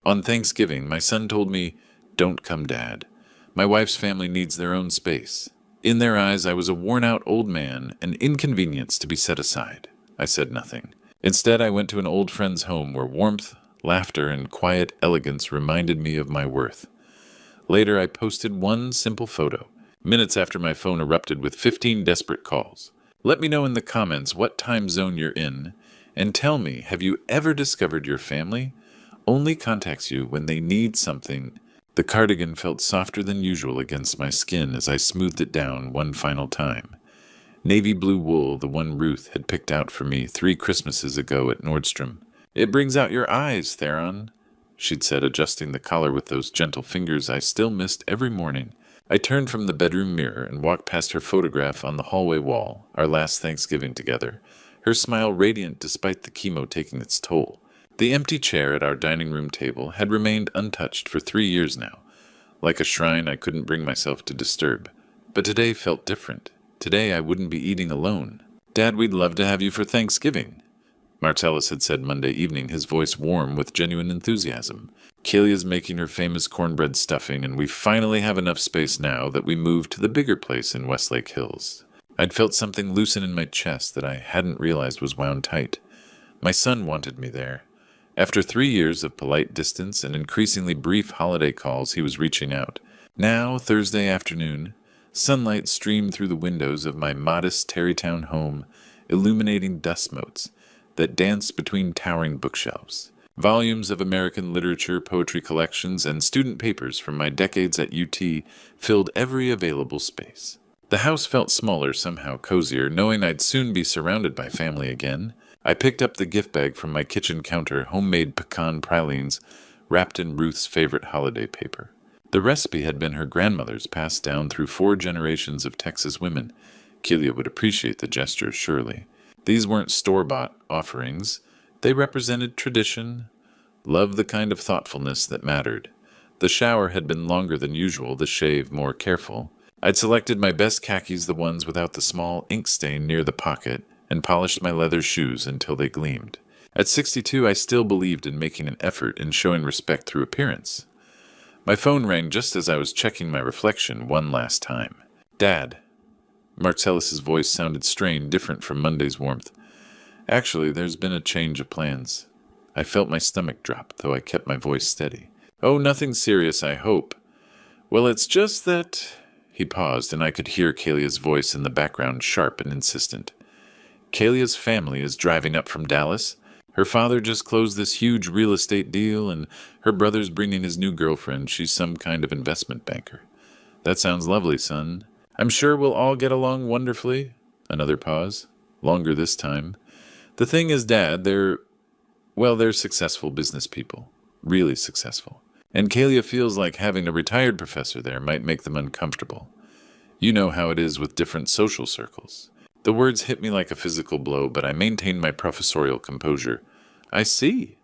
On Thanksgiving, my son told me, "Don't come, Dad. My wife's family needs their own space." In their eyes, I was a worn-out old man, an inconvenience to be set aside. I said nothing. Instead, I went to an old friend's home where warmth, laughter, and quiet elegance reminded me of my worth. Later, I posted one simple photo, minutes after my phone erupted with 15 desperate calls. Let me know in the comments what time zone you're in, and tell me, have you ever discovered your family only contacts you when they need something? The cardigan felt softer than usual against my skin as I smoothed it down one final time. Navy blue wool, the one Ruth had picked out for me 3 Christmases ago at Nordstrom. "It brings out your eyes, Theron," she'd said, adjusting the collar with those gentle fingers I still missed every morning. I turned from the bedroom mirror and walked past her photograph on the hallway wall, our last Thanksgiving together, her smile radiant despite the chemo taking its toll. The empty chair at our dining room table had remained untouched for 3 years now, like a shrine I couldn't bring myself to disturb. But today felt different. Today I wouldn't be eating alone. "Dad, we'd love to have you for Thanksgiving," Marcellus had said Monday evening, his voice warm with genuine enthusiasm. "Kalia's making her famous cornbread stuffing, and we finally have enough space now that we moved to the bigger place in Westlake Hills." I'd felt something loosen in my chest that I hadn't realized was wound tight. My son wanted me there. After 3 years of polite distance and increasingly brief holiday calls, he was reaching out. Now, Thursday afternoon, sunlight streamed through the windows of my modest Tarrytown home, illuminating dust motes that danced between towering bookshelves. Volumes of American literature, poetry collections, and student papers from my decades at UT filled every available space. The house felt smaller, somehow cozier, knowing I'd soon be surrounded by family again. I picked up the gift bag from my kitchen counter, homemade pecan pralines wrapped in Ruth's favorite holiday paper. The recipe had been her grandmother's, passed down through 4 generations of Texas women. Kalia would appreciate the gesture, surely. These weren't store-bought offerings. They represented tradition, love, the kind of thoughtfulness that mattered. The shower had been longer than usual, the shave more careful. I'd selected my best khakis, the ones without the small ink stain near the pocket, and polished my leather shoes until they gleamed. At 62, I still believed in making an effort in showing respect through appearance. My phone rang just as I was checking my reflection one last time. "Dad." Marcellus's voice sounded strained, different from Monday's warmth. "Actually, there's been a change of plans." I felt my stomach drop, though I kept my voice steady. "Oh, nothing serious, I hope." "Well, it's just that—" He paused, and I could hear Kalia's voice in the background, sharp and insistent. "Kalia's family is driving up from Dallas. Her father just closed this huge real estate deal, and her brother's bringing his new girlfriend. She's some kind of investment banker." "That sounds lovely, son. I'm sure we'll all get along wonderfully." Another pause. Longer this time. "The thing is, Dad, they're successful business people. Really successful. And Kalia feels like having a retired professor there might make them uncomfortable. You know how it is with different social circles." The words hit me like a physical blow, but I maintained my professorial composure. "I see.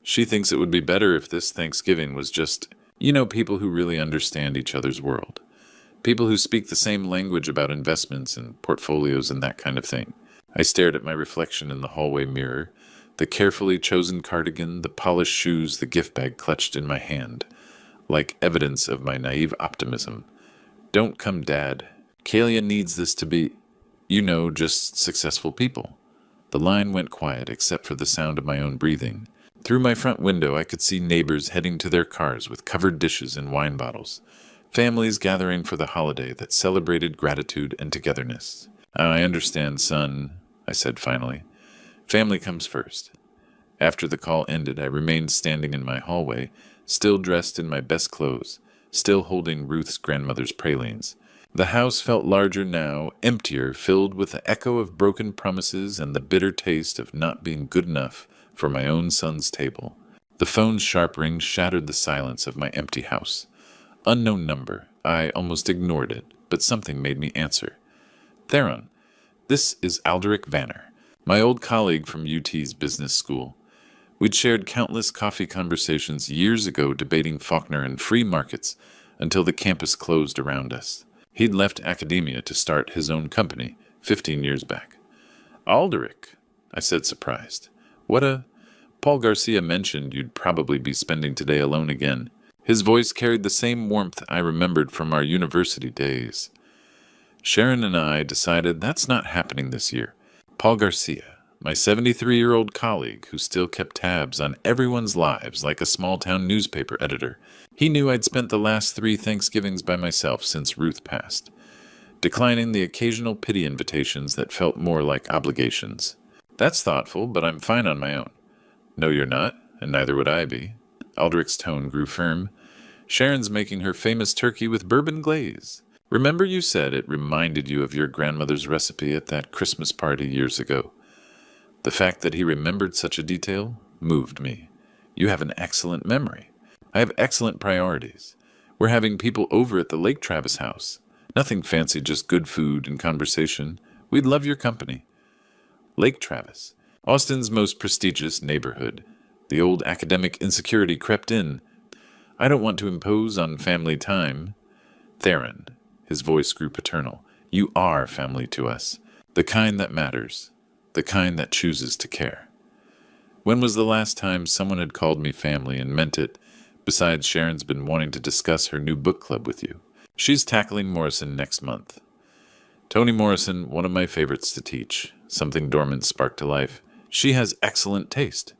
She thinks it would be better if this Thanksgiving was just, people who really understand each other's world. People who speak the same language about investments and portfolios and that kind of thing." I stared at my reflection in the hallway mirror, the carefully chosen cardigan, the polished shoes, the gift bag clutched in my hand, like evidence of my naive optimism. "Don't come, Dad. Kalia needs this to be, just successful people." The line went quiet, except for the sound of my own breathing. Through my front window, I could see neighbors heading to their cars with covered dishes and wine bottles. Families gathering for the holiday that celebrated gratitude and togetherness. "I understand, son," I said finally. "Family comes first." After the call ended, I remained standing in my hallway, still dressed in my best clothes, still holding Ruth's grandmother's pralines. The house felt larger now, emptier, filled with the echo of broken promises and the bitter taste of not being good enough for my own son's table. The phone's sharp ring shattered the silence of my empty house. Unknown number. I almost ignored it, but something made me answer. "Theron, this is Alderic Vanner, my old colleague from UT's business school. We'd shared countless coffee conversations years ago debating Faulkner and free markets until the campus closed around us. He'd left academia to start his own company 15 years back." "Alderic," I said, surprised. What a Paul Garcia mentioned you'd probably be spending today alone again. His voice carried the same warmth I remembered from our university days. Sharon and I decided that's not happening this year. Paul Garcia, my 73-year-old colleague who still kept tabs on everyone's lives like a small-town newspaper editor, he knew I'd spent the last 3 Thanksgivings by myself since Ruth passed, declining the occasional pity invitations that felt more like obligations. That's thoughtful, but I'm fine on my own. No, you're not, and neither would I be. Aldrich's tone grew firm. Sharon's making her famous turkey with bourbon glaze. Remember you said it reminded you of your grandmother's recipe at that Christmas party years ago. The fact that he remembered such a detail moved me. You have an excellent memory. I have excellent priorities. We're having people over at the Lake Travis house. Nothing fancy, just good food and conversation. We'd love your company. Lake Travis, Austin's most prestigious neighborhood. The old academic insecurity crept in. I don't want to impose on family time. Theron, his voice grew paternal. You are family to us. The kind that matters. The kind that chooses to care. When was the last time someone had called me family and meant it, besides Sharon's been wanting to discuss her new book club with you? She's tackling Morrison next month. Toni Morrison, one of my favorites to teach. Something dormant sparked to life. She has excellent taste.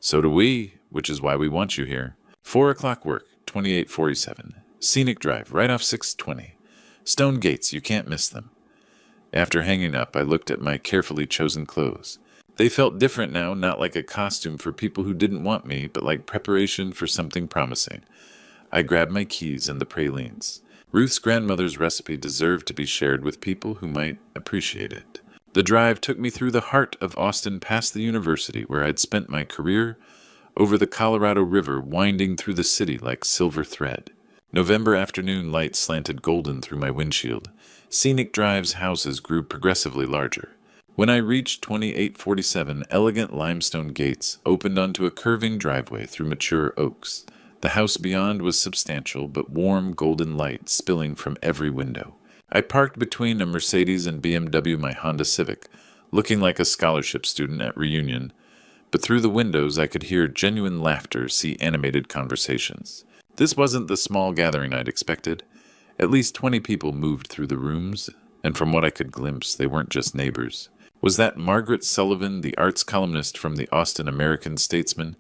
So do we, which is why we want you here. 4 o'clock work, 2847. Scenic Drive, right off 620. Stone gates, you can't miss them. After hanging up, I looked at my carefully chosen clothes. They felt different now, not like a costume for people who didn't want me, but like preparation for something promising. I grabbed my keys and the pralines. Ruth's grandmother's recipe deserved to be shared with people who might appreciate it. The drive took me through the heart of Austin past the university where I'd spent my career, over the Colorado River winding through the city like silver thread. November afternoon light slanted golden through my windshield. Scenic Drive's houses grew progressively larger. When I reached 2847, elegant limestone gates opened onto a curving driveway through mature oaks. The house beyond was substantial, but warm golden light spilling from every window. I parked between a Mercedes and BMW my Honda Civic, looking like a scholarship student at reunion, but through the windows I could hear genuine laughter, see animated conversations. This wasn't the small gathering I'd expected. At least 20 people moved through the rooms, and from what I could glimpse, they weren't just neighbors. Was that Margaret Sullivan, the arts columnist from the Austin American-Statesman,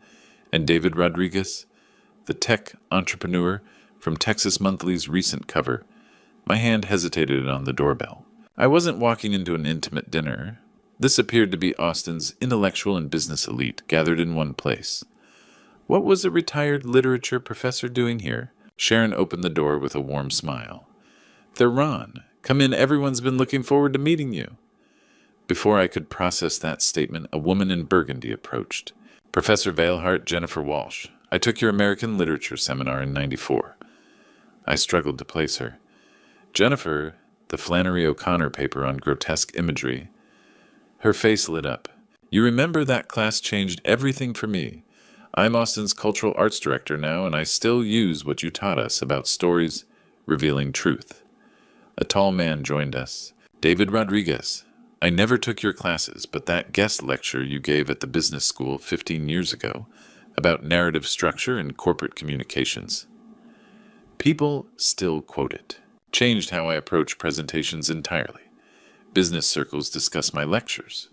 and David Rodriguez, the tech entrepreneur from Texas Monthly's recent cover? My hand hesitated on the doorbell. I wasn't walking into an intimate dinner. This appeared to be Austin's intellectual and business elite gathered in one place. What was a retired literature professor doing here? Sharon opened the door with a warm smile. Theron, come in, everyone's been looking forward to meeting you. Before I could process that statement, a woman in burgundy approached. Professor Veilhart, Jennifer Walsh. I took your American literature seminar in '94. I struggled to place her. Jennifer, the Flannery O'Connor paper on grotesque imagery. Her face lit up. You remember that class changed everything for me. I'm Austin's cultural arts director now, and I still use what you taught us about stories revealing truth. A tall man joined us. David Rodriguez. I never took your classes, but that guest lecture you gave at the business school 15 years ago about narrative structure and corporate communications. People still quote it. Changed how I approach presentations entirely. Business circles discuss my lectures.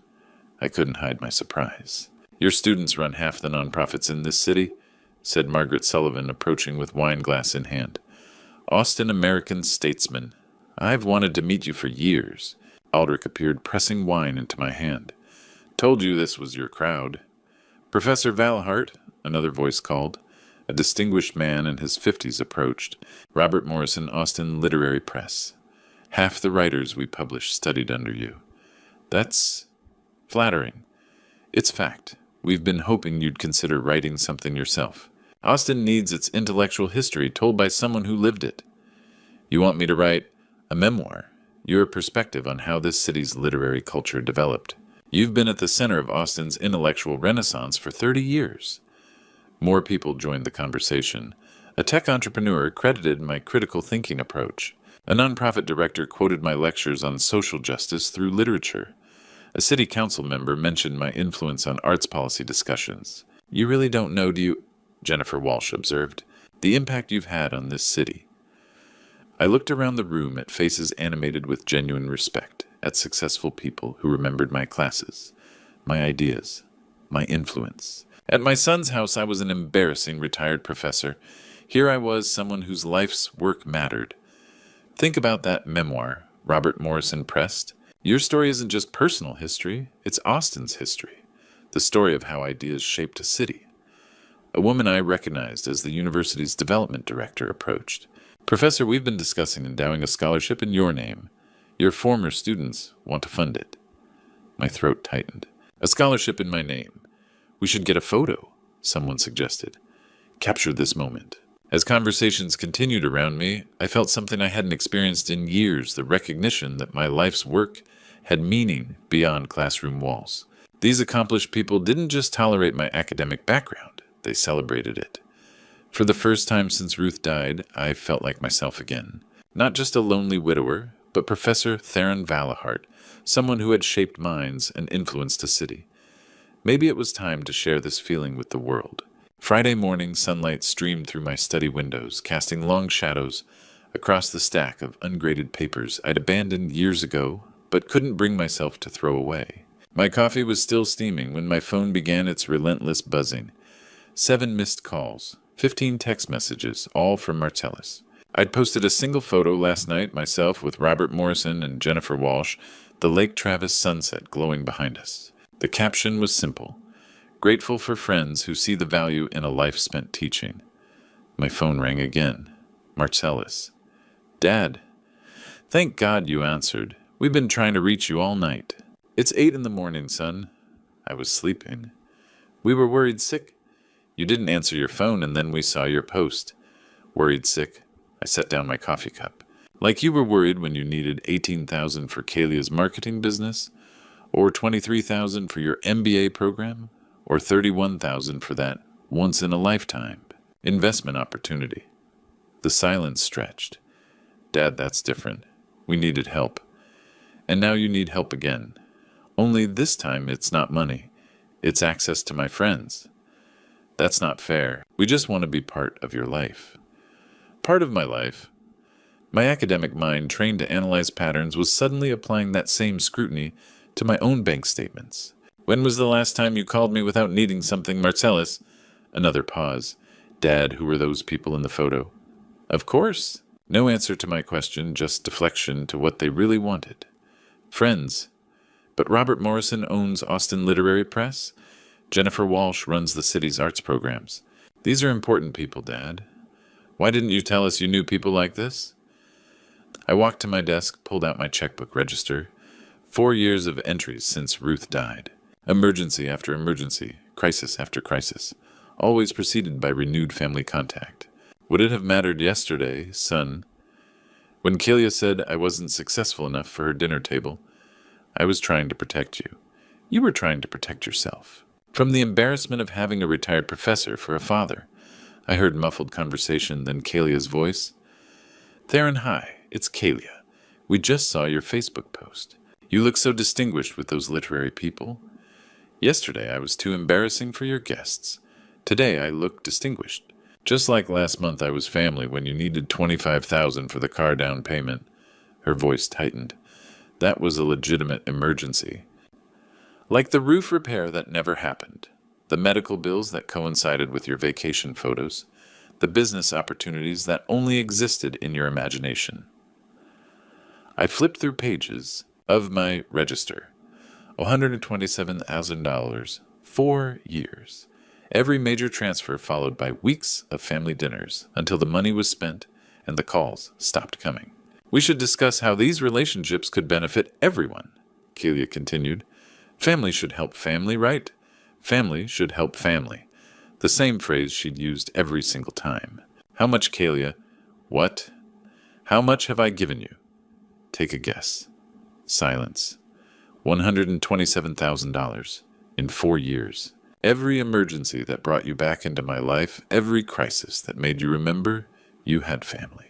I couldn't hide my surprise. Your students run half the nonprofits in this city, said Margaret Sullivan, approaching with wine glass in hand. Austin American-Statesman. I've wanted to meet you for years. Aldrich appeared, pressing wine into my hand. Told you this was your crowd. Professor Veilhart, another voice called. A distinguished man in his 50s approached. Robert Morrison, Austin Literary Press. Half the writers we publish studied under you. That's flattering. It's fact. We've been hoping you'd consider writing something yourself. Austin needs its intellectual history told by someone who lived it. You want me to write a memoir, your perspective on how this city's literary culture developed. You've been at the center of Austin's intellectual renaissance for 30 years. More people joined the conversation. A tech entrepreneur credited my critical thinking approach. A nonprofit director quoted my lectures on social justice through literature. A city council member mentioned my influence on arts policy discussions. You really don't know, do you? Jennifer Walsh observed. The impact you've had on this city. I looked around the room at faces animated with genuine respect, at successful people who remembered my classes, my ideas, my influence. At my son's house, I was an embarrassing retired professor. Here I was, someone whose life's work mattered. Think about that memoir Robert Morrison pressed. Your story isn't just personal history, it's Austin's history. The story of how ideas shaped a city. A woman I recognized as the university's development director approached. Professor, we've been discussing endowing a scholarship in your name. Your former students want to fund it. My throat tightened. A scholarship in my name. We should get a photo, someone suggested. Capture this moment. As conversations continued around me, I felt something I hadn't experienced in years, the recognition that my life's work had meaning beyond classroom walls. These accomplished people didn't just tolerate my academic background, they celebrated it. For the first time since Ruth died, I felt like myself again. Not just a lonely widower, but Professor Theron Valahart, someone who had shaped minds and influenced a city. Maybe it was time to share this feeling with the world. Friday morning, sunlight streamed through my study windows, casting long shadows across the stack of ungraded papers I'd abandoned years ago, but couldn't bring myself to throw away. My coffee was still steaming when my phone began its relentless buzzing. 7 missed calls, 15 text messages, all from Marcellus. I'd posted a single photo last night, myself with Robert Morrison and Jennifer Walsh, the Lake Travis sunset glowing behind us. The caption was simple. Grateful for friends who see the value in a life spent teaching. My phone rang again. Marcellus. Dad. Thank God you answered. We've been trying to reach you all night. It's 8 in the morning, son. I was sleeping. We were worried sick. You didn't answer your phone, and then we saw your post. Worried sick. I set down my coffee cup. Like you were worried when you needed $18,000 for Kalia's marketing business, or $23,000 for your MBA program, or $31,000 for that once-in-a-lifetime investment opportunity. The silence stretched. Dad, that's different. We needed help. And now you need help again. Only this time it's not money. It's access to my friends. That's not fair. We just want to be part of your life. Part of my life. My academic mind, trained to analyze patterns, was suddenly applying that same scrutiny to my own bank statements. When was the last time you called me without needing something, Marcellus? Another pause. Dad, who were those people in the photo? Of course. No answer to my question, just deflection to what they really wanted. Friends. But Robert Morrison owns Austin Literary Press. Jennifer Walsh runs the city's arts programs. These are important people, Dad. Why didn't you tell us you knew people like this? I walked to my desk, pulled out my checkbook register. 4 years of entries since Ruth died. Emergency after emergency, crisis after crisis, always preceded by renewed family contact. Would it have mattered yesterday, son? When Kalia said I wasn't successful enough for her dinner table, I was trying to protect you. You were trying to protect yourself. From the embarrassment of having a retired professor for a father, I heard muffled conversation, then Kalia's voice. Theron, hi, it's Kalia. We just saw your Facebook post. You look so distinguished with those literary people. Yesterday I was too embarrassing for your guests. Today I look distinguished. Just like last month I was family when you needed $25,000 for the car down payment. Her voice tightened. That was a legitimate emergency. Like the roof repair that never happened, the medical bills that coincided with your vacation photos, the business opportunities that only existed in your imagination. I flipped through pages of my register. $127,000, 4 years. Every major transfer followed by weeks of family dinners until the money was spent and the calls stopped coming. We should discuss how these relationships could benefit everyone, Kelia continued. Family should help family, right? Family should help family. The same phrase she'd used every single time. How much, Kelia? What? How much have I given you? Take a guess. Silence. $127,000 in 4 years. Every emergency that brought you back into my life, every crisis that made you remember you had family.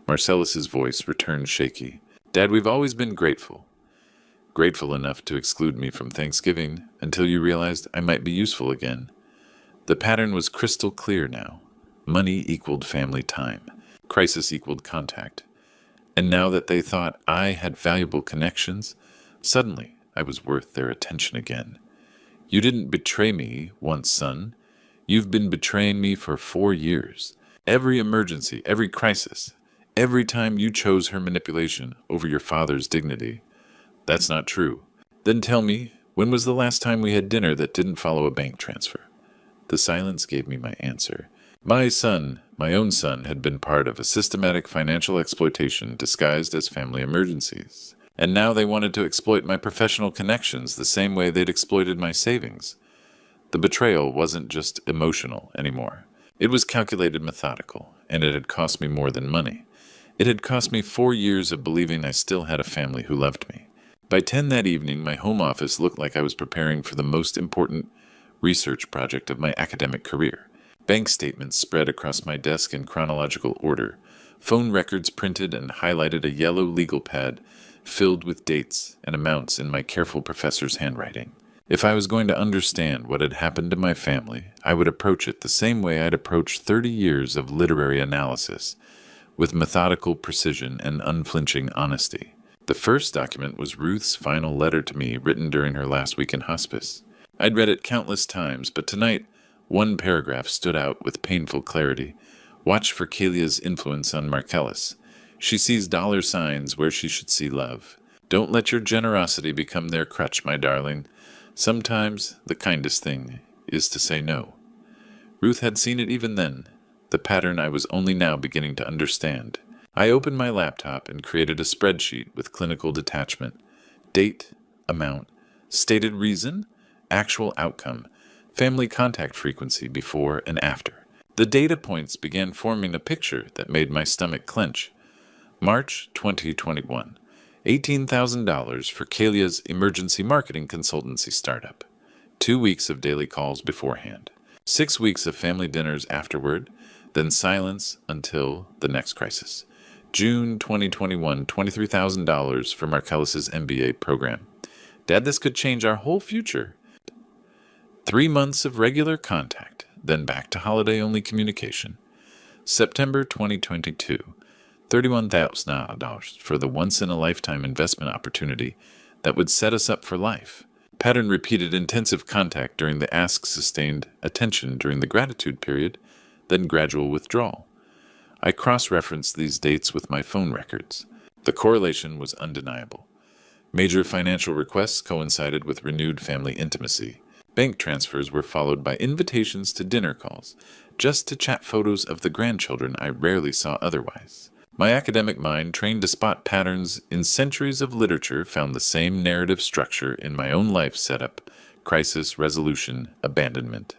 Marcellus's voice returned shaky. Dad, we've always been grateful. grateful enough to exclude me from Thanksgiving until you realized I might be useful again. The pattern was crystal clear now. Money equaled family time. Crisis equaled contact. And now that they thought I had valuable connections, suddenly I was worth their attention again. You didn't betray me once, son. You've been betraying me for 4 years. Every emergency, every crisis, every time you chose her manipulation over your father's dignity. That's not true. Then tell me, when was the last time we had dinner that didn't follow a bank transfer? The silence gave me my answer. My son, my own son, had been part of a systematic financial exploitation disguised as family emergencies. And now they wanted to exploit my professional connections the same way they'd exploited my savings. The betrayal wasn't just emotional anymore. It was calculated, methodical, and it had cost me more than money. It had cost me 4 years of believing I still had a family who loved me. By 10 that evening, my home office looked like I was preparing for the most important research project of my academic career. Bank statements spread across my desk in chronological order. Phone records printed and highlighted a yellow legal pad filled with dates and amounts in my careful professor's handwriting. If I was going to understand what had happened to my family, I would approach it the same way I'd approached 30 years of literary analysis, with methodical precision and unflinching honesty. The first document was Ruth's final letter to me, written during her last week in hospice. I'd read it countless times, but tonight, one paragraph stood out with painful clarity. Watch for Kalia's influence on Marcellus. She sees dollar signs where she should see love. Don't let your generosity become their crutch, my darling. Sometimes the kindest thing is to say no. Ruth had seen it even then, the pattern I was only now beginning to understand. I opened my laptop and created a spreadsheet with clinical detachment. Date, amount, stated reason, actual outcome, family contact frequency before and after. The data points began forming a picture that made my stomach clench. March 2021. $18,000 for Kalia's emergency marketing consultancy startup. 2 weeks of daily calls beforehand. 6 weeks of family dinners afterward, then silence until the next crisis. June 2021, $23,000 for Marcellus's MBA program. Dad, this could change our whole future. 3 months of regular contact, then back to holiday-only communication. September 2022, $31,000 for the once-in-a-lifetime investment opportunity that would set us up for life. Pattern repeated intensive contact during the ask, sustained attention during the gratitude period, then gradual withdrawal. I cross-referenced these dates with my phone records. The correlation was undeniable. Major financial requests coincided with renewed family intimacy. Bank transfers were followed by invitations to dinner calls, just to chat photos of the grandchildren I rarely saw otherwise. My academic mind, trained to spot patterns in centuries of literature, found the same narrative structure in my own life setup: crisis, resolution, abandonment.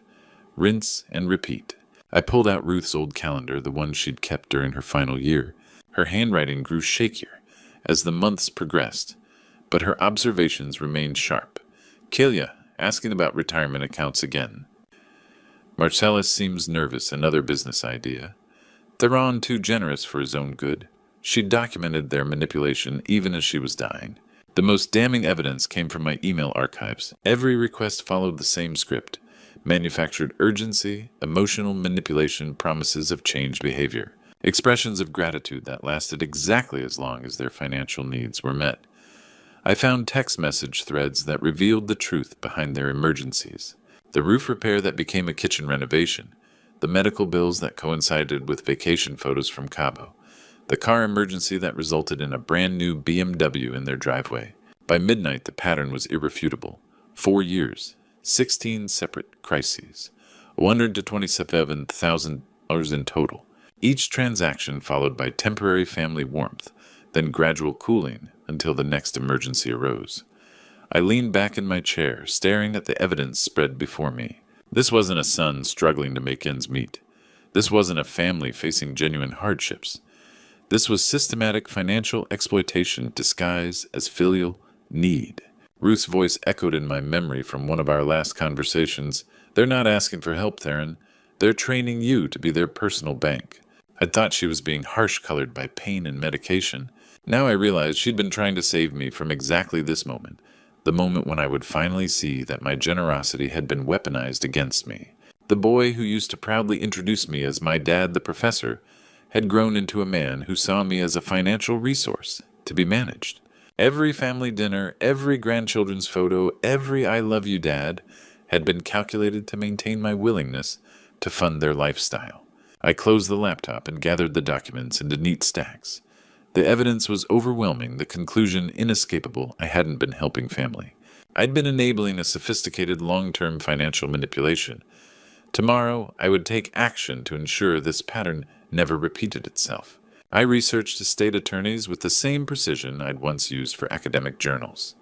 Rinse and repeat. I pulled out Ruth's old calendar, the one she'd kept during her final year. Her handwriting grew shakier as the months progressed, but her observations remained sharp. Kalia, asking about retirement accounts again. Marcellus seems nervous, another business idea. Theron too generous for his own good. She documented their manipulation even as she was dying. The most damning evidence came from my email archives. Every request followed the same script. Manufactured urgency, emotional manipulation, promises of changed behavior. Expressions of gratitude that lasted exactly as long as their financial needs were met. I found text message threads that revealed the truth behind their emergencies. The roof repair that became a kitchen renovation. The medical bills that coincided with vacation photos from Cabo. The car emergency that resulted in a brand new BMW in their driveway. By midnight, the pattern was irrefutable. 4 years, 16 separate crises, $127,000 in total. Each transaction followed by temporary family warmth, then gradual cooling until the next emergency arose. I leaned back in my chair, staring at the evidence spread before me. This wasn't a son struggling to make ends meet. This wasn't a family facing genuine hardships. This was systematic financial exploitation disguised as filial need. Ruth's voice echoed in my memory from one of our last conversations. They're not asking for help, Theron. They're training you to be their personal bank. I thought she was being harsh-colored by pain and medication. Now I realized she'd been trying to save me from exactly this moment, the moment when I would finally see that my generosity had been weaponized against me. The boy who used to proudly introduce me as my dad the professor had grown into a man who saw me as a financial resource to be managed. Every family dinner, every grandchildren's photo, every I love you dad had been calculated to maintain my willingness to fund their lifestyle. I closed the laptop and gathered the documents into neat stacks. The evidence was overwhelming, the conclusion inescapable. I hadn't been helping family. I'd been enabling a sophisticated long-term financial manipulation. Tomorrow, I would take action to ensure this pattern never repeated itself. I researched estate attorneys with the same precision I'd once used for academic journals.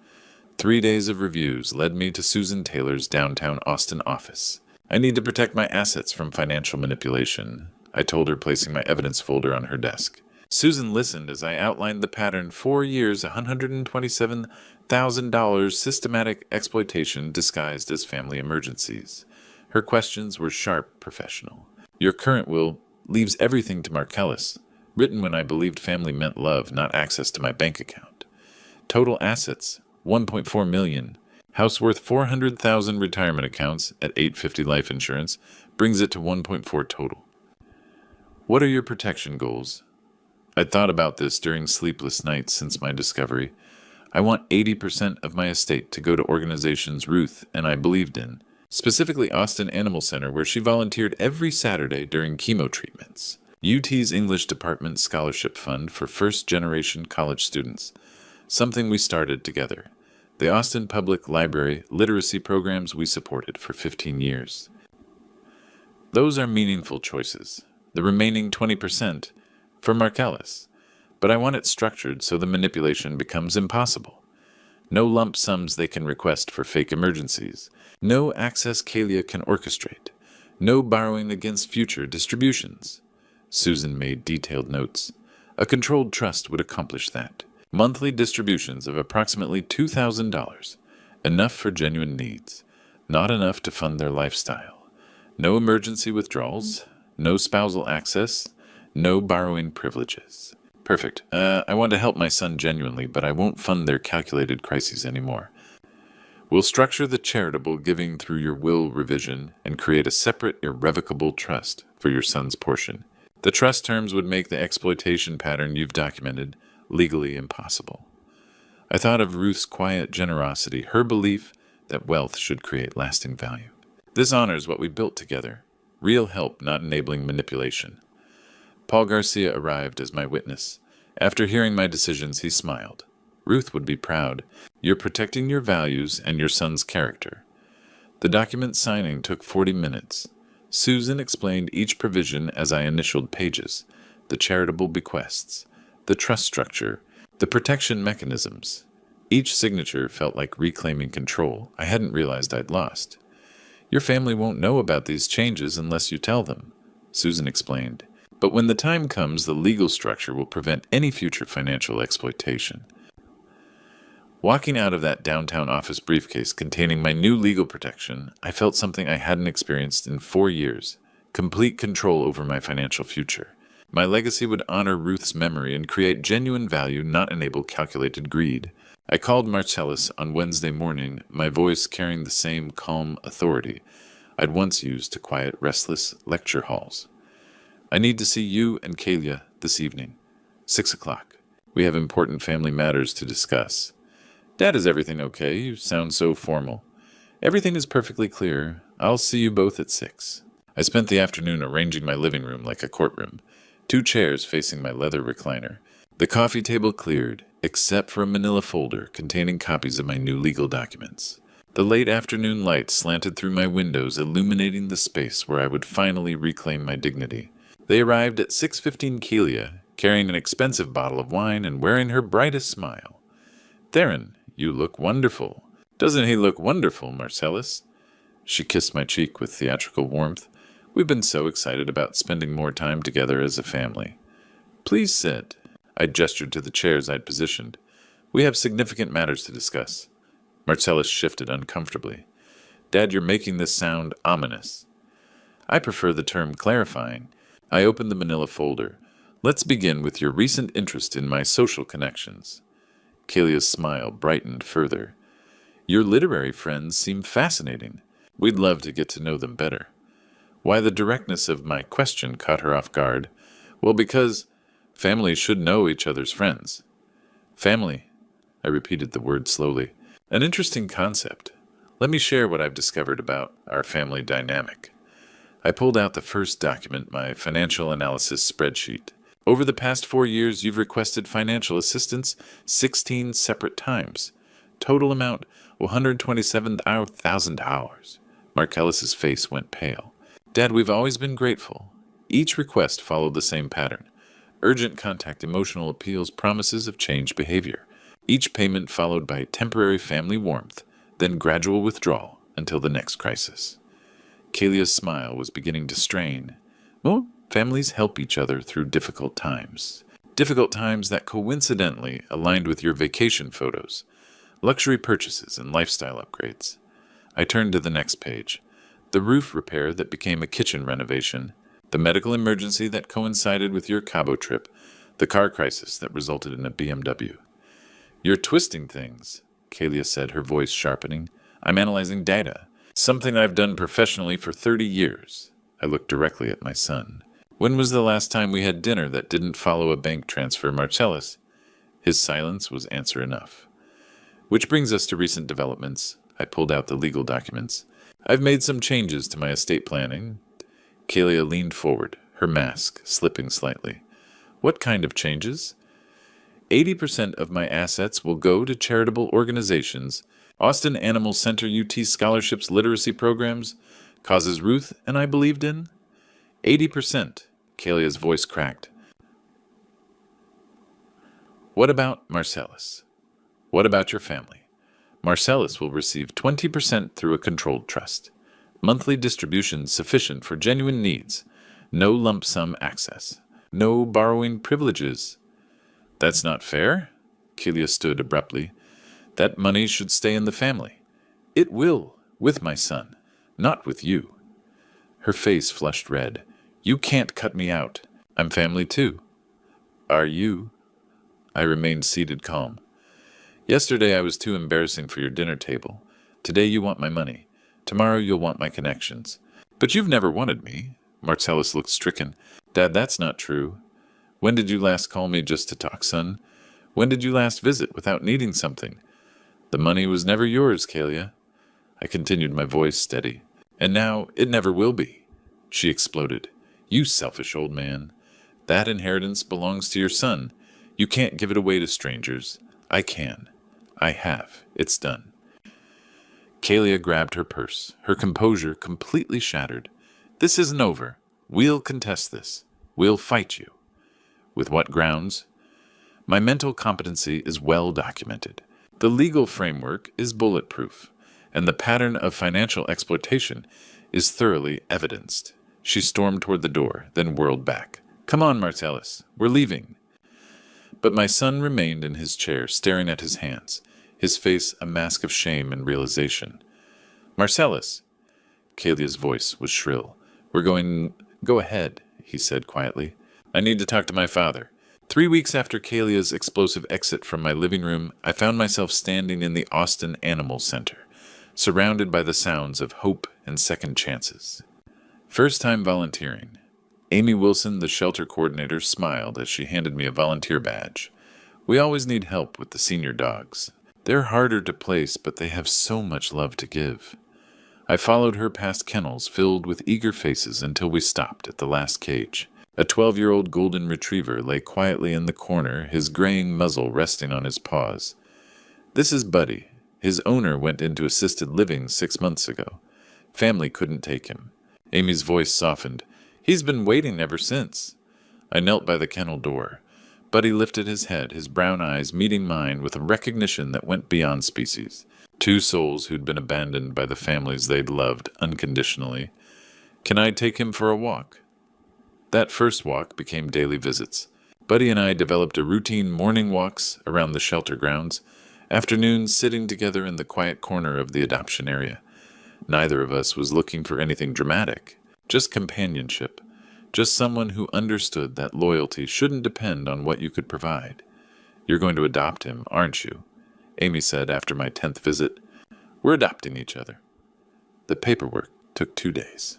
3 days of reviews led me to Susan Taylor's downtown Austin office. I need to protect my assets from financial manipulation, I told her, placing my evidence folder on her desk. Susan listened as I outlined the pattern: 4 years, $127,000 systematic exploitation disguised as family emergencies. Her questions were sharp, professional. Your current will leaves everything to Marcellus, written when I believed family meant love, not access to my bank account. Total assets, $1.4 million. House worth $400,000. Retirement accounts at $850 life insurance brings it to $1.4 total. What are your protection goals? I'd thought about this during sleepless nights since my discovery. I want 80% of my estate to go to organizations Ruth and I believed in, specifically Austin Animal Center, where she volunteered every Saturday during chemo treatments. UT's English Department Scholarship Fund for first-generation college students, something we started together. The Austin Public Library literacy programs we supported for 15 years. Those are meaningful choices. The remaining 20% for Marcellus, but I want it structured so the manipulation becomes impossible. No lump sums they can request for fake emergencies. No access Kalia can orchestrate. No borrowing against future distributions. Susan made detailed notes. A controlled trust would accomplish that. Monthly distributions of approximately $2,000. Enough for genuine needs. Not enough to fund their lifestyle. No emergency withdrawals. No spousal access. No borrowing privileges. Perfect. I want to help my son genuinely, but I won't fund their calculated crises anymore. We'll structure the charitable giving through your will revision and create a separate, irrevocable trust for your son's portion. The trust terms would make the exploitation pattern you've documented legally impossible. I thought of Ruth's quiet generosity, her belief that wealth should create lasting value. This honors what we built together. Real help, not enabling manipulation. Paul Garcia arrived as my witness. After hearing my decisions, he smiled. Ruth would be proud. You're protecting your values and your son's character. The document signing took 40 minutes. Susan explained each provision as I initialed pages, the charitable bequests, the trust structure, the protection mechanisms. Each signature felt like reclaiming control I hadn't realized I'd lost. Your family won't know about these changes unless you tell them, Susan explained. But when the time comes, the legal structure will prevent any future financial exploitation. Walking out of that downtown office briefcase containing my new legal protection, I felt something I hadn't experienced in 4 years: complete control over my financial future. My legacy would honor Ruth's memory and create genuine value, not enable calculated greed. I called Marcellus on Wednesday morning, my voice carrying the same calm authority I'd once used to quiet restless lecture halls. I need to see you and Kalia this evening. 6 o'clock. We have important family matters to discuss. Dad, is everything okay? You sound so formal. Everything is perfectly clear. I'll see you both at 6. I spent the afternoon arranging my living room like a courtroom. 2 chairs facing my leather recliner. The coffee table cleared, except for a manila folder containing copies of my new legal documents. The late afternoon light slanted through my windows, illuminating the space where I would finally reclaim my dignity. They arrived at 6:15 Kalia, carrying an expensive bottle of wine and wearing her brightest smile. Theron, you look wonderful. Doesn't he look wonderful, Marcellus? She kissed my cheek with theatrical warmth. We've been so excited about spending more time together as a family. Please sit. I gestured to the chairs I'd positioned. We have significant matters to discuss. Marcellus shifted uncomfortably. Dad, you're making this sound ominous. I prefer the term clarifying. I opened the manila folder. Let's begin with your recent interest in my social connections. Kalia's smile brightened further. Your literary friends seem fascinating. We'd love to get to know them better. Why the directness of my question caught her off guard? Well, because families should know each other's friends. Family. I repeated the word slowly. An interesting concept. Let me share what I've discovered about our family dynamic. I pulled out the first document, my financial analysis spreadsheet. Over the past 4 years, you've requested financial assistance 16 separate times. Total amount, $127,000. Markellis's face went pale. Dad, we've always been grateful. Each request followed the same pattern. Urgent contact, emotional appeals, promises of changed behavior. Each payment followed by temporary family warmth, then gradual withdrawal until the next crisis. Kalia's smile was beginning to strain. Well, families help each other through difficult times. Difficult times that coincidentally aligned with your vacation photos, luxury purchases, and lifestyle upgrades. I turned to the next page. The roof repair that became a kitchen renovation, the medical emergency that coincided with your Cabo trip, the car crisis that resulted in a BMW. You're twisting things, Kalia said, her voice sharpening. I'm analyzing data, something I've done professionally for 30 years. I looked directly at my son. When was the last time we had dinner that didn't follow a bank transfer, Marcellus? His silence was answer enough. Which brings us to recent developments. I pulled out the legal documents. I've made some changes to my estate planning. Kalia leaned forward, her mask slipping slightly. What kind of changes? 80% of my assets will go to charitable organizations, Austin Animal Center UT scholarships, literacy programs, causes Ruth and I believed in. 80%, Kalia's voice cracked. What about Marcellus? What about your family? Marcellus will receive 20% through a controlled trust. Monthly distributions sufficient for genuine needs. No lump sum access. No borrowing privileges. That's not fair. Kalia stood abruptly. That money should stay in the family. It will, with my son, not with you. Her face flushed red. You can't cut me out. I'm family too. Are you? I remained seated calm. Yesterday I was too embarrassing for your dinner table. Today you want my money. Tomorrow you'll want my connections. But you've never wanted me. Marcellus looked stricken. Dad, that's not true. When did you last call me just to talk, son? When did you last visit without needing something? The money was never yours, Kalia. I continued, my voice steady. And now it never will be. She exploded. You selfish old man. That inheritance belongs to your son. You can't give it away to strangers. I can. I have. It's done. Kalia grabbed her purse, her composure completely shattered. This isn't over. We'll contest this. We'll fight you. With what grounds? My mental competency is well documented. The legal framework is bulletproof, and the pattern of financial exploitation is thoroughly evidenced. She stormed toward the door, then whirled back. Come on, Marcellus. We're leaving. But my son remained in his chair, staring at his hands, his face a mask of shame and realization. Marcellus! Kalia's voice was shrill. Go ahead, he said quietly. I need to talk to my father. 3 weeks after Kalia's explosive exit from my living room, I found myself standing in the Austin Animal Center, surrounded by the sounds of hope and second chances. First time volunteering. Amy Wilson, the shelter coordinator, smiled as she handed me a volunteer badge. We always need help with the senior dogs. They're harder to place, but they have so much love to give. I followed her past kennels filled with eager faces until we stopped at the last cage. A 12-year-old golden retriever lay quietly in the corner, his graying muzzle resting on his paws. This is Buddy. His owner went into assisted living 6 months ago. Family couldn't take him. Amy's voice softened. He's been waiting ever since. I knelt by the kennel door. Buddy lifted his head, his brown eyes meeting mine with a recognition that went beyond species. 2 souls who'd been abandoned by the families they'd loved unconditionally. Can I take him for a walk? That first walk became daily visits. Buddy and I developed a routine morning walks around the shelter grounds, afternoons sitting together in the quiet corner of the adoption area. Neither of us was looking for anything dramatic, just companionship, Just someone who understood that loyalty shouldn't depend on what you could provide. You're going to adopt him, aren't you? Amy said after my 10th visit. We're adopting each other. The paperwork took 2 days.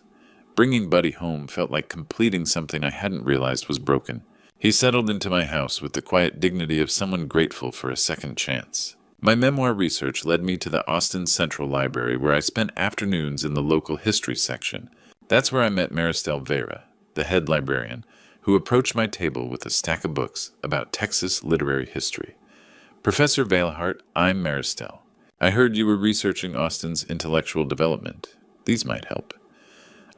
Bringing Buddy home felt like completing something I hadn't realized was broken. He settled into my house with the quiet dignity of someone grateful for a second chance. My memoir research led me to the Austin Central Library, where I spent afternoons in the local history section. That's where I met Maristelle Vera, the head librarian, who approached my table with a stack of books about Texas literary history. Professor Veilhart, I'm Maristelle. I heard you were researching Austin's intellectual development. These might help.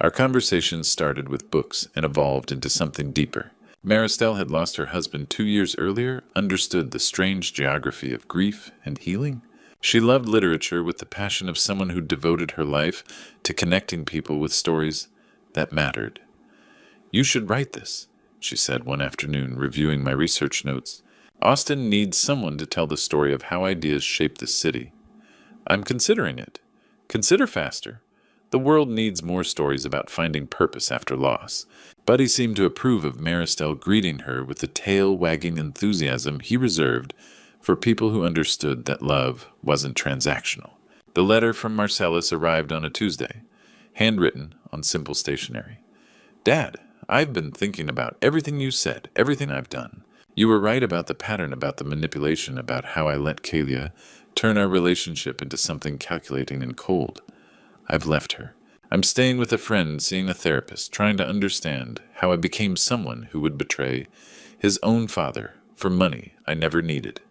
Our conversation started with books and evolved into something deeper. Maristelle had lost her husband 2 years earlier, understood the strange geography of grief and healing. She loved literature with the passion of someone who devoted her life to connecting people with stories that mattered. You should write this, she said one afternoon, reviewing my research notes. Austin needs someone to tell the story of how ideas shape the city. I'm considering it. Consider faster. The world needs more stories about finding purpose after loss. Buddy seemed to approve of Maristelle greeting her with the tail-wagging enthusiasm he reserved for people who understood that love wasn't transactional. The letter from Marcellus arrived on a Tuesday, handwritten on simple stationery. Dad, I've been thinking about everything you said, everything I've done. You were right about the pattern, about the manipulation, about how I let Kalia turn our relationship into something calculating and cold. I've left her. I'm staying with a friend, seeing a therapist, trying to understand how I became someone who would betray his own father for money I never needed.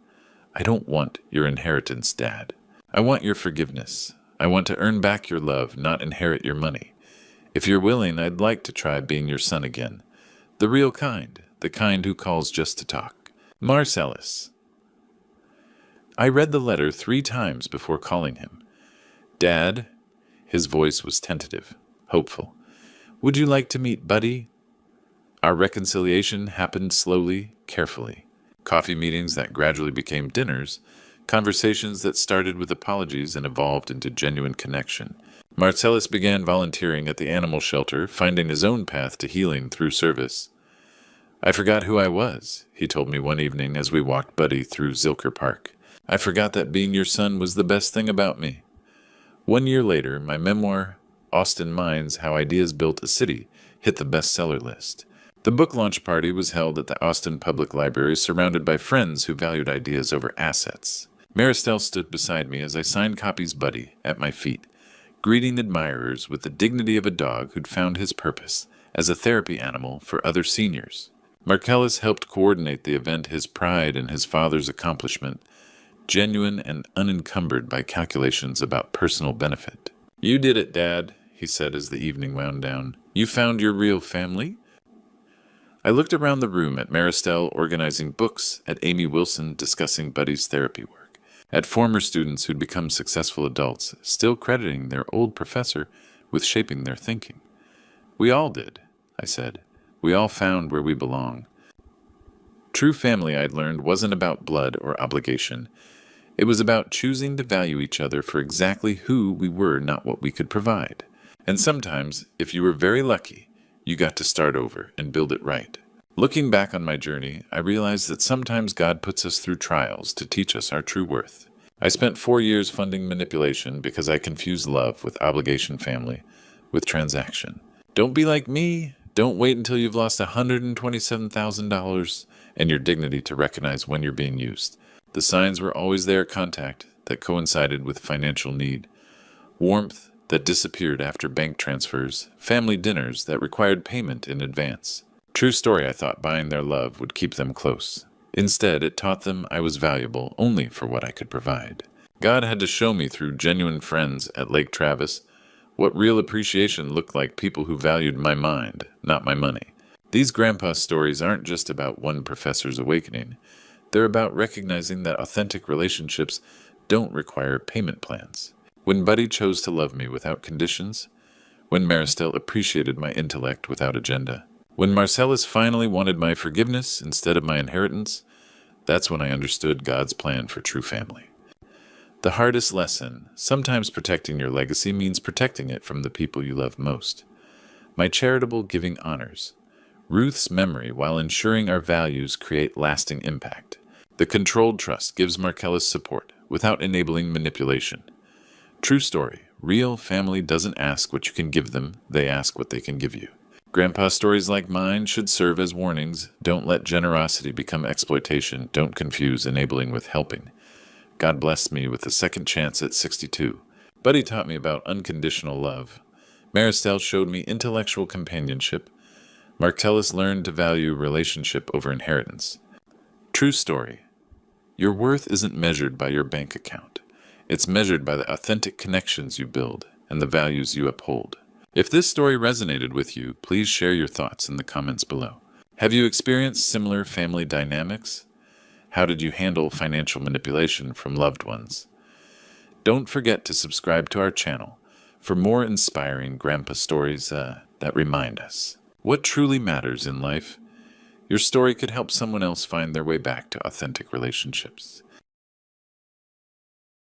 I don't want your inheritance, Dad. I want your forgiveness. I want to earn back your love, not inherit your money. If you're willing, I'd like to try being your son again. The real kind, the kind who calls just to talk. Marcellus. I read the letter 3 times before calling him. Dad, his voice was tentative, hopeful. Would you like to meet Buddy? Our reconciliation happened slowly, carefully. Coffee meetings that gradually became dinners, conversations that started with apologies and evolved into genuine connection. Marcellus began volunteering at the animal shelter, finding his own path to healing through service. I forgot who I was, he told me one evening as we walked Buddy through Zilker Park. I forgot that being your son was the best thing about me. 1 year later, my memoir, Austin Minds: How Ideas Built a City, hit the bestseller list. The book launch party was held at the Austin Public Library, surrounded by friends who valued ideas over assets. Maristelle stood beside me as I signed copies Buddy at my feet, greeting admirers with the dignity of a dog who'd found his purpose as a therapy animal for other seniors. Marcellus helped coordinate the event, his pride in his father's accomplishment, genuine and unencumbered by calculations about personal benefit. You did it, Dad, he said as the evening wound down. You found your real family? I looked around the room at Maristelle organizing books, at Amy Wilson discussing Buddy's therapy work, at former students who'd become successful adults, still crediting their old professor with shaping their thinking. We all did, I said. We all found where we belong. True family, I'd learned, wasn't about blood or obligation. It was about choosing to value each other for exactly who we were, not what we could provide. And sometimes, if you were very lucky, you got to start over and build it right. Looking back on my journey, I realized that sometimes God puts us through trials to teach us our true worth. I spent 4 years funding manipulation because I confused love with obligation, family with transaction. Don't be like me. Don't wait until you've lost $127,000 and your dignity to recognize when you're being used. The signs were always there at contact that coincided with financial need. Warmth that disappeared after bank transfers, family dinners that required payment in advance. True story, I thought buying their love would keep them close. Instead, it taught them I was valuable only for what I could provide. God had to show me through genuine friends at Lake Travis what real appreciation looked like, people who valued my mind, not my money. These grandpa stories aren't just about one professor's awakening. They're about recognizing that authentic relationships don't require payment plans. When Buddy chose to love me without conditions, when Maristelle appreciated my intellect without agenda, when Marcellus finally wanted my forgiveness instead of my inheritance, that's when I understood God's plan for true family. The hardest lesson, sometimes protecting your legacy means protecting it from the people you love most. My charitable giving honors. Ruth's memory while ensuring our values create lasting impact. The controlled trust gives Marcellus support without enabling manipulation. True story. Real family doesn't ask what you can give them, they ask what they can give you. Grandpa stories like mine should serve as warnings. Don't let generosity become exploitation. Don't confuse enabling with helping. God blessed me with a second chance at 62. Buddy taught me about unconditional love. Maristelle showed me intellectual companionship. Marcellus learned to value relationship over inheritance. True story. Your worth isn't measured by your bank account. It's measured by the authentic connections you build and the values you uphold. If this story resonated with you, please share your thoughts in the comments below. Have you experienced similar family dynamics? How did you handle financial manipulation from loved ones? Don't forget to subscribe to our channel for more inspiring grandpa stories that remind us what truly matters in life. Your story could help someone else find their way back to authentic relationships.